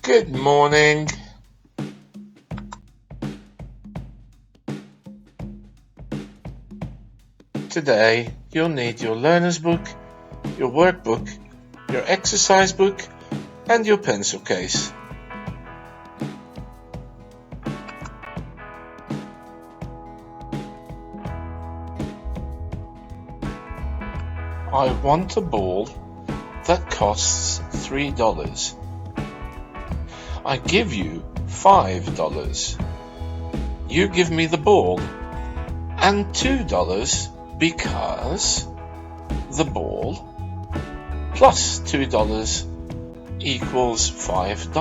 Good morning. Today you'll need your learner's book, your workbook, your exercise book and your pencil case. I want a ball that costs $3. I give you $5. You give me the ball and $2 because the ball plus $2 equals $5.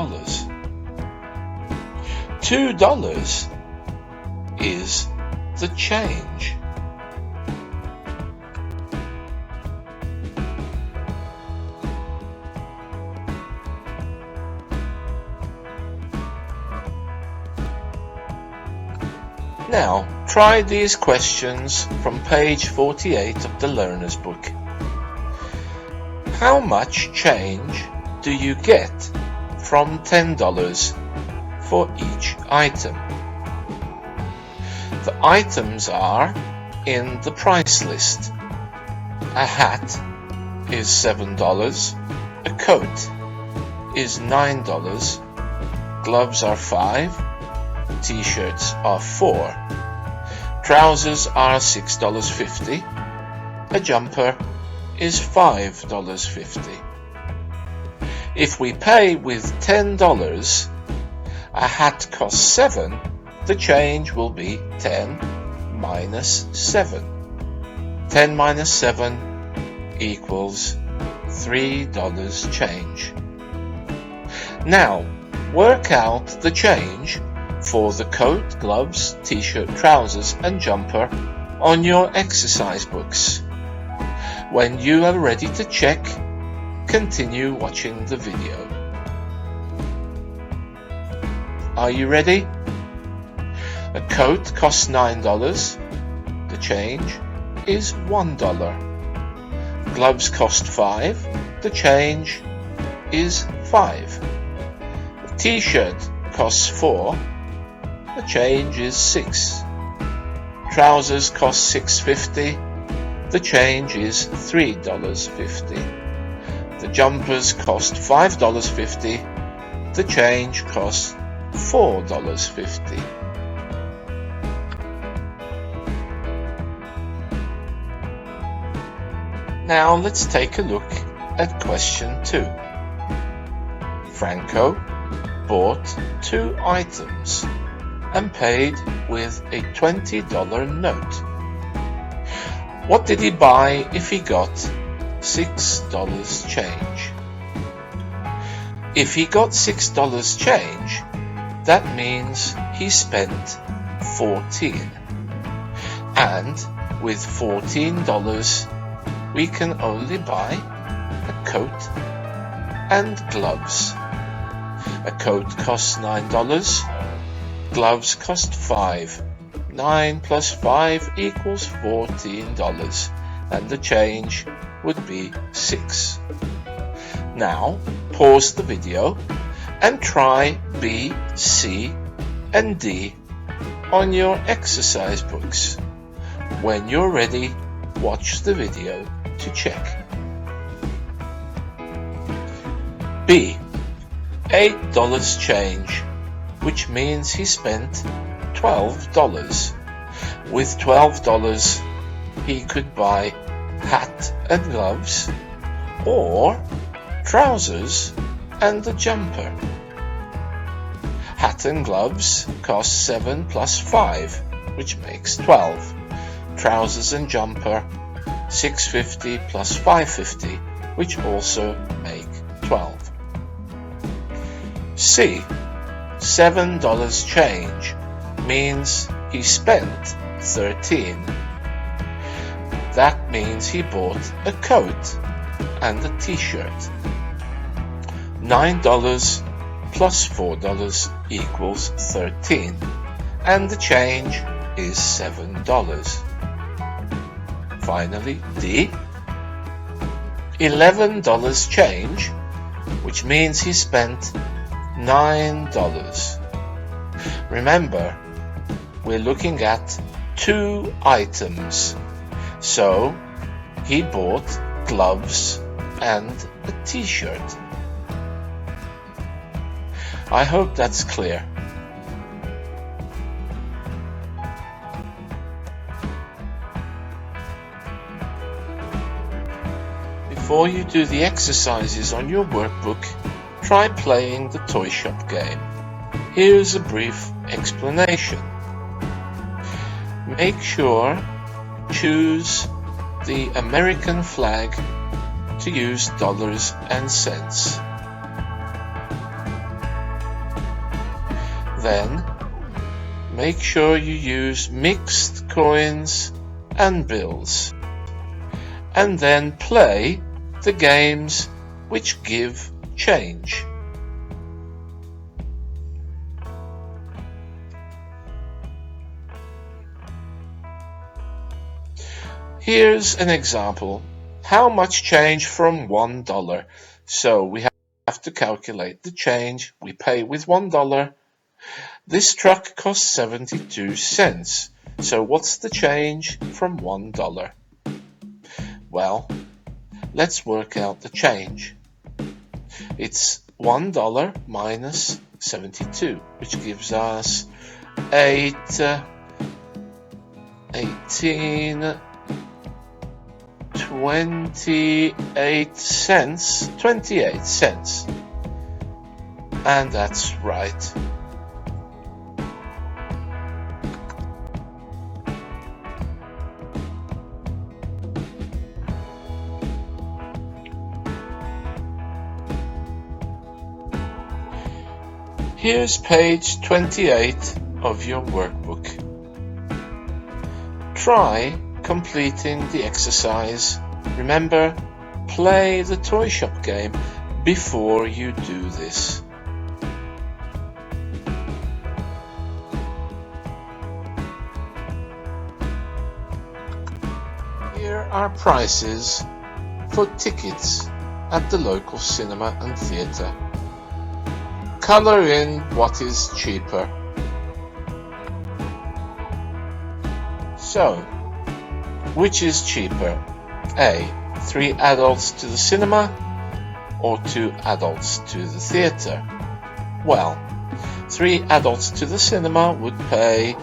$2 is the change. Now, try these questions from page 48 of the learner's book. How much change do you get from $10 for each item? The items are in the price list. A hat is $7, a coat is $9, gloves are $5, T-shirts are $4, trousers are $6.50, a jumper is $5.50. If we pay with $10, a hat costs $7, the change will be 10 minus 7. 10 minus 7 equals $3 change. Now, work out the change for the coat, gloves, t-shirt, trousers and jumper on your exercise books. When you are ready to check, continue watching the video. Are you ready? A coat costs $9. The change is $1. Gloves cost $5. The change is $5. A t-shirt costs $4. The change is $6. Trousers cost $6.50. The change is $3.50. The jumpers cost $5.50. The change costs $4.50. Now let's take a look at question 2. Franco bought 2 items and paid with a $20 note. What did he buy if he got $6 change? If he got $6 change, that means he spent 14. And with $14, we can only buy a coat and gloves. A coat costs $9. Gloves cost $5. 9 plus 5 equals $14, and the change would be 6. Now, pause the video and try B, C, and D on your exercise books. When you're ready, watch the video to check. B. $8 change, which means he spent $12. With $12, he could buy hat and gloves, or trousers and a jumper. Hat and gloves cost 7 plus 5, which makes 12. Trousers and jumper, $6.50 plus $5.50, which also make 12. C. $7 change means he spent 13. That means he bought a coat and a t-shirt. $9 plus $4 equals 13, and the change is $7. Finally, D. $11 change, which means he spent $9. Remember, we're looking at 2 items, so he bought gloves and a t-shirt. I hope that's clear. Before you do the exercises on your workbook, try playing the toy shop game. Here's a brief explanation. Make sure choose the American flag to use dollars and cents. Then make sure you use mixed coins and bills, and then play the games which give change. Here's an example. How much change from $1? So we have to calculate the change we pay with $1. This truck costs 72 cents. So what's the change from $1? Well, let's work out the change. It's $1 minus 72, which gives us 28 cents. And that's right. Here's page 28 of your workbook. Try completing the exercise. Remember, play the toy shop game before you do this. Here are prices for tickets at the local cinema and theatre. Color in what is cheaper. So, which is cheaper? A. 3 adults to the cinema or 2 adults to the theatre? Well, 3 adults to the cinema would pay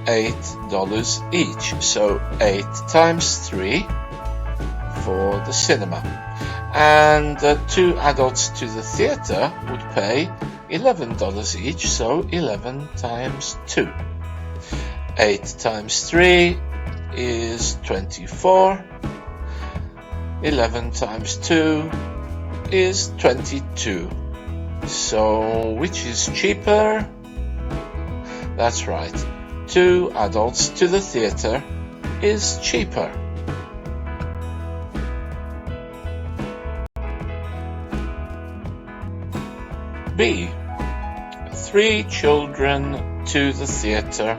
$8 each, so 8 times 3 for the cinema. And 2 adults to the theatre would pay $11 each, so 11 times 2. 8 times 3 is 24. 11 times 2 is 22. So which is cheaper? That's right. 2 adults to the theatre is cheaper. B. 3 children to the theatre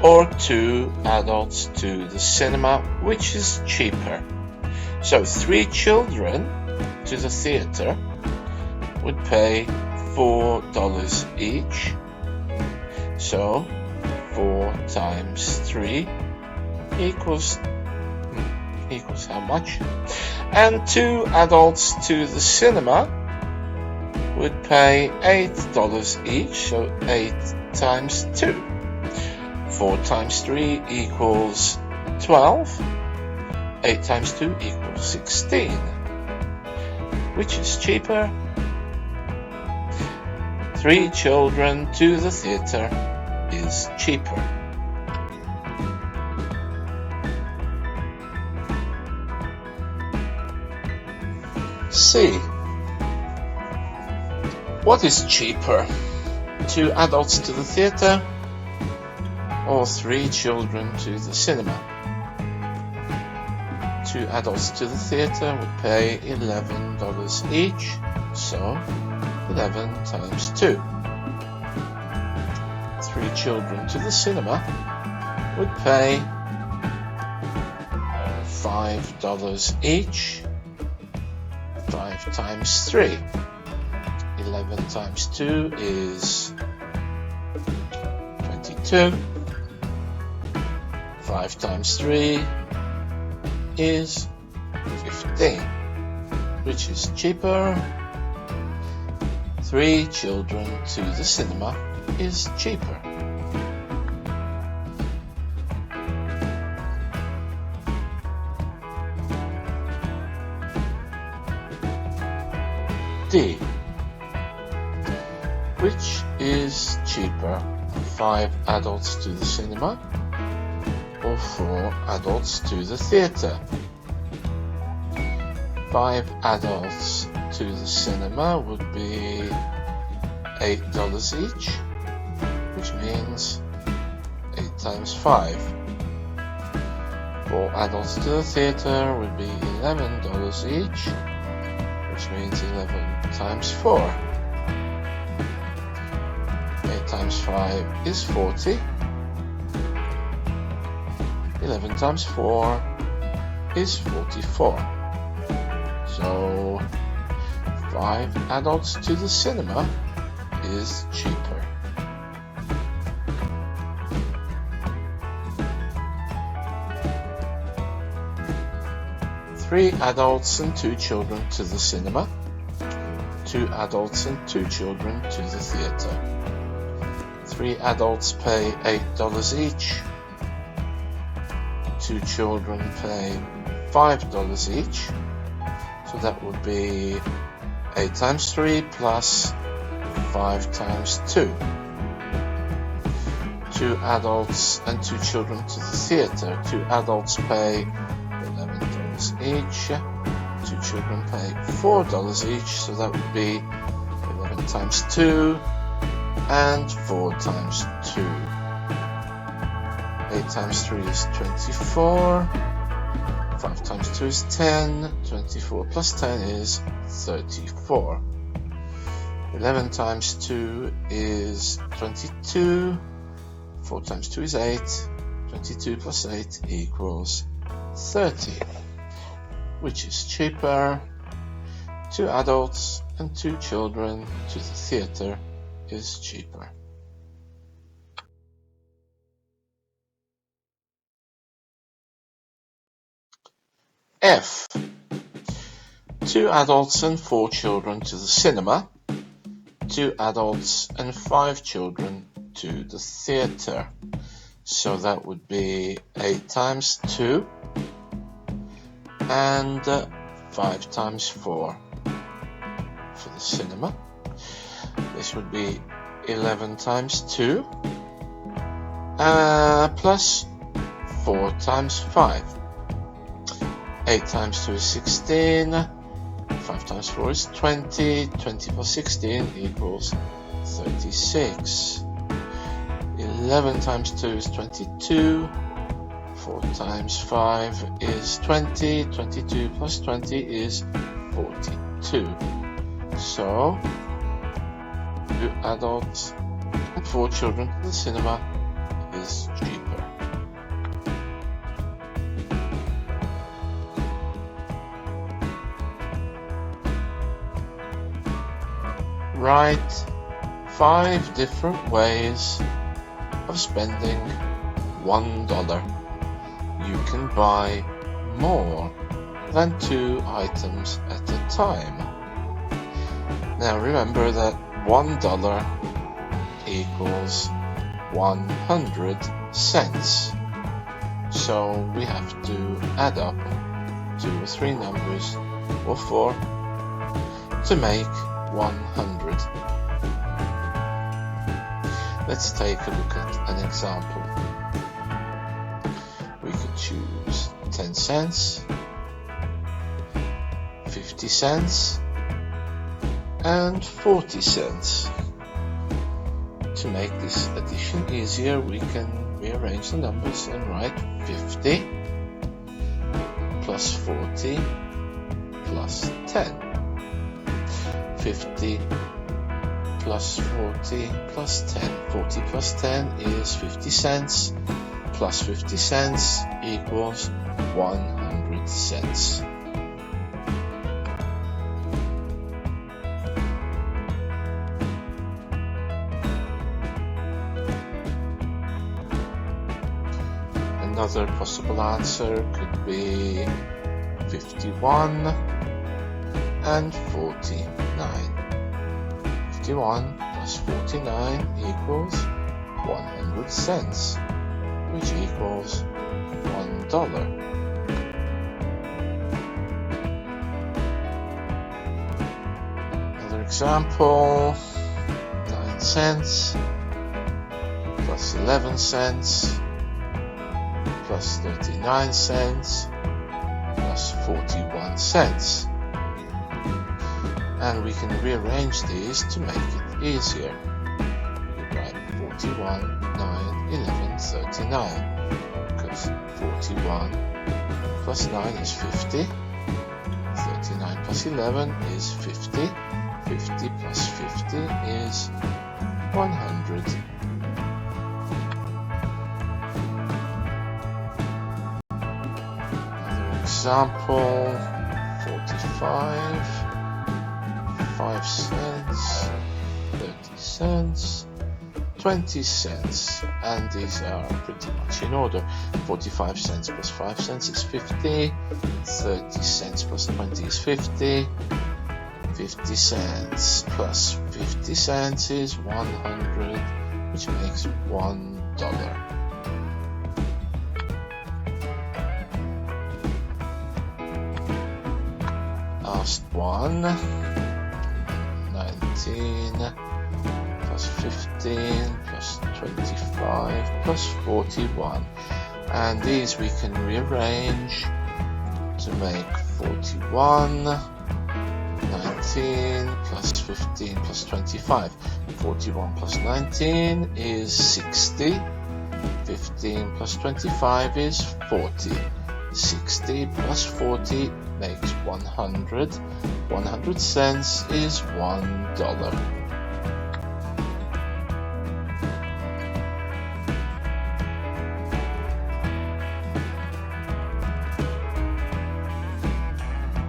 or 2 adults to the cinema, which is cheaper? So 3 children to the theatre would pay $4 each. So 4 times 3 equals how much? And 2 adults to the cinema would pay $8 each, so 8 times 2. 4 times 3 equals 12. 8 times 2 equals 16. Which is cheaper? 3 children to the theatre is cheaper. C. What is cheaper? 2 adults to the theatre or 3 children to the cinema? 2 adults to the theatre would pay $11 each, so 11 times 2. 3 children to the cinema would pay $5 each. 5 times 3. 11 times 2 is 22. 5 times 3 is 15. Which is cheaper? 3 children to the cinema is cheaper. D. Which is cheaper, 5 adults to the cinema or 4 adults to the theatre? 5 adults to the cinema would be $8 each, which means 8 times 5. 4 adults to the theatre would be $11 each, which means 11 times 4. 8 times 5 is 40. 11 times 4 is 44. So 5 adults to the cinema is cheaper. Three adults and 2 children to the cinema. 2 adults and 2 children to the theatre. 3 adults pay $8 each. 2 children pay $5 each. So that would be 8 times 3 plus 5 times 2. 2 adults and 2 children to the theatre. 2 adults pay $11 each. 2 children pay $4 each. So that would be 11 times 2 and 4 times 2. 8 times 3 is 24. 5 times 2 is 10, 24 plus 10 is 34. 11 times 2 is 22, 4 times 2 is 8, 22 plus 8 equals 30. Which is cheaper? 2 adults and 2 children to the theatre is cheaper. F. 2 adults and 4 children to the cinema. 2 adults and 5 children to the theatre. So that would be 8 times 2 and 5 times 4 for the cinema. This would be 11 times 2 plus 4 times 5. 8 times 2 is 16, 5 times 4 is 20, 20 plus 16 equals 36. 11 times 2 is 22, 4 times 5 is 20, 22 plus 20 is 42. So, 2 adults and 4 children to the cinema is cheaper. Write 5 different ways of spending $1. You can buy more than 2 items at a time. Now remember that $1 equals 100 cents. So we have to add up 2 or 3 numbers or 4 to make 100. Let's take a look at an example. We could choose 10 cents, 50 cents, and 40 cents. To make this addition easier, we can rearrange the numbers and write 50 plus 40 plus 10. 50 plus 40 plus 10. 40 plus 10 is 50 cents. Plus 50 cents equals 100 cents. Another possible answer could be 51 and 49. 51 plus 49 equals 100 cents, which equals $1. Another example, 9 cents plus 11 cents plus 39 cents plus 41 cents. And we can rearrange these to make it easier. We write 41, 9, 11, 39, because 41 plus 9 is 50, 39 plus 11 is 50, 50 plus 50 is 100. Another example, 45, 5 cents, 30 cents, 20 cents, and these are pretty much in order. 45 cents plus 5 cents is 50, 30 cents plus 20 is 50, 50 cents plus 50 cents is 100, which makes $1. Last one, 19 plus 15 plus 25 plus 41, and these we can rearrange to make 41, 19 plus 15 plus 25. 41 plus 19 is 60, 15 plus 25 is 40, 60 plus 40 makes 100, 100 cents is $1.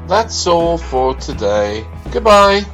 That's all for today. Goodbye.